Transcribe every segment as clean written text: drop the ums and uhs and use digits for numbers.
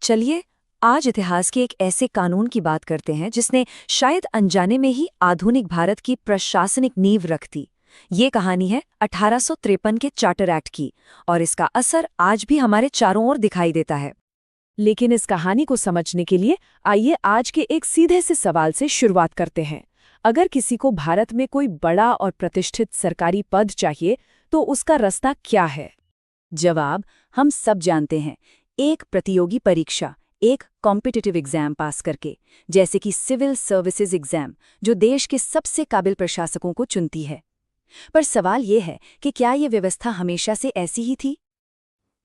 चलिए आज इतिहास के एक ऐसे कानून की बात करते हैं जिसने शायद अनजाने में ही आधुनिक भारत की प्रशासनिक नींव रख दी। ये कहानी है 1853 के चार्टर एक्ट की और इसका असर आज भी हमारे चारों ओर दिखाई देता है। लेकिन इस कहानी को समझने के लिए आइए आज के एक सीधे से सवाल से शुरुआत करते हैं। अगर किसी को भारत में कोई बड़ा और प्रतिष्ठित सरकारी पद चाहिए तो उसका रास्ता क्या है? जवाब हम सब जानते हैं, एक प्रतियोगी परीक्षा, एक कॉम्पिटिटिव एग्जाम पास करके, जैसे कि सिविल सर्विसेज एग्जाम, जो देश के सबसे काबिल प्रशासकों को चुनती है। पर सवाल ये है कि क्या ये व्यवस्था हमेशा से ऐसी ही थी?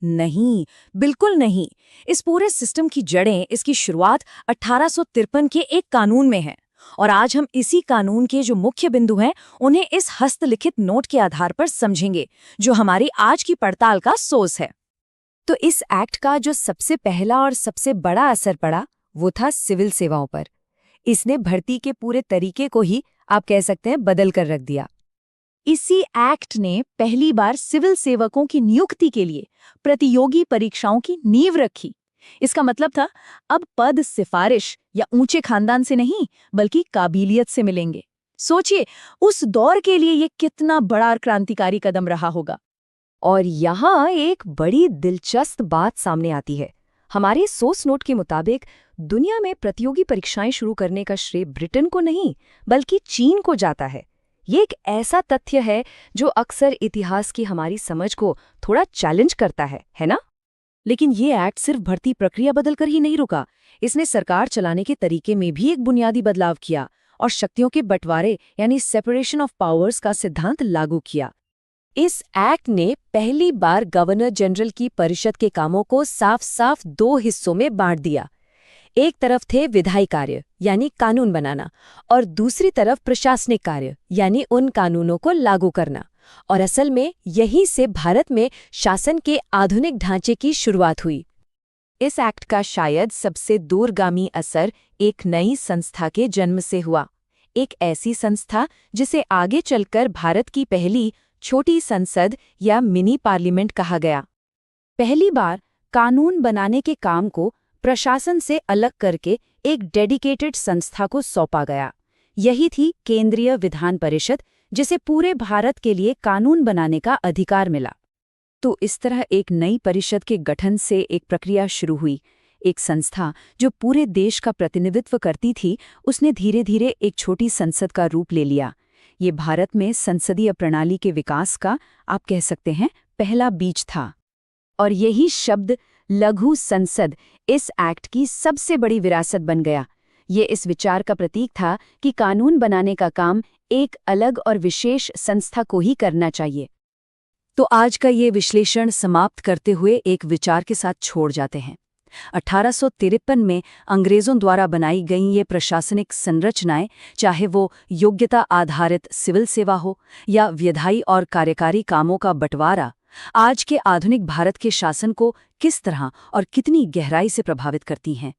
नहीं, बिल्कुल नहीं। इस पूरे सिस्टम की जड़ें, इसकी शुरुआत 1853 के एक कानून में है और आज हम इसी कानून के जो मुख्य बिंदु हैं उन्हें इस हस्तलिखित नोट के आधार पर समझेंगे, जो हमारी आज की पड़ताल का सोर्स है। तो इस एक्ट का जो सबसे पहला और सबसे बड़ा असर पड़ा वो था सिविल सेवाओं पर। इसने भर्ती के पूरे तरीके को ही आप कह सकते हैं बदल कर रख दिया। इसी एक्ट ने पहली बार सिविल सेवकों की नियुक्ति के लिए प्रतियोगी परीक्षाओं की नींव रखी। इसका मतलब था अब पद सिफारिश या ऊंचे खानदान से नहीं बल्कि काबिलियत से मिलेंगे। सोचिए उस दौर के लिए ये कितना बड़ा और क्रांतिकारी कदम रहा होगा। और यहाँ एक बड़ी दिलचस्प बात सामने आती है। हमारे सोर्स नोट के मुताबिक दुनिया में प्रतियोगी परीक्षाएं शुरू करने का श्रेय ब्रिटेन को नहीं बल्कि चीन को जाता है। ये एक ऐसा तथ्य है जो अक्सर इतिहास की हमारी समझ को थोड़ा चैलेंज करता है ना? लेकिन ये एक्ट सिर्फ भर्ती प्रक्रिया बदलकर ही नहीं रुका। इसने सरकार चलाने के तरीके में भी एक बुनियादी बदलाव किया और शक्तियों के बंटवारे यानी सेपरेशन ऑफ पावर्स का सिद्धांत लागू किया। इस एक्ट ने पहली बार गवर्नर जनरल की परिषद के कामों को साफ साफ दो हिस्सों में बांट दिया। एक तरफ थे विधायी कार्य यानी कानून बनाना और दूसरी तरफ प्रशासनिक कार्य यानी उन कानूनों को लागू करना। और असल में यहीं से भारत में शासन के आधुनिक ढांचे की शुरुआत हुई। इस एक्ट का शायद सबसे दूरगामी असर एक नई संस्था के जन्म से हुआ। एक ऐसी संस्था जिसे आगे चलकर भारत की पहली छोटी संसद या मिनी पार्लियामेंट कहा गया। पहली बार कानून बनाने के काम को प्रशासन से अलग करके एक डेडिकेटेड संस्था को सौंपा गया। यही थी केंद्रीय विधान परिषद, जिसे पूरे भारत के लिए कानून बनाने का अधिकार मिला। तो इस तरह एक नई परिषद के गठन से एक प्रक्रिया शुरू हुई। एक संस्था जो पूरे देश का प्रतिनिधित्व करती थी, उसने धीरे धीरे एक छोटी संसद का रूप ले लिया। ये भारत में संसदीय प्रणाली के विकास का, आप कह सकते हैं, पहला बीज था। और यही शब्द लघु संसद इस एक्ट की सबसे बड़ी विरासत बन गया। ये इस विचार का प्रतीक था कि कानून बनाने का काम एक अलग और विशेष संस्था को ही करना चाहिए। तो आज का ये विश्लेषण समाप्त करते हुए एक विचार के साथ छोड़ जाते हैं। 1853 में अंग्रेजों द्वारा बनाई गई ये प्रशासनिक संरचनाएं, चाहे वो योग्यता आधारित सिविल सेवा हो या विधायी और कार्यकारी कामों का बंटवारा, आज के आधुनिक भारत के शासन को किस तरह और कितनी गहराई से प्रभावित करती हैं।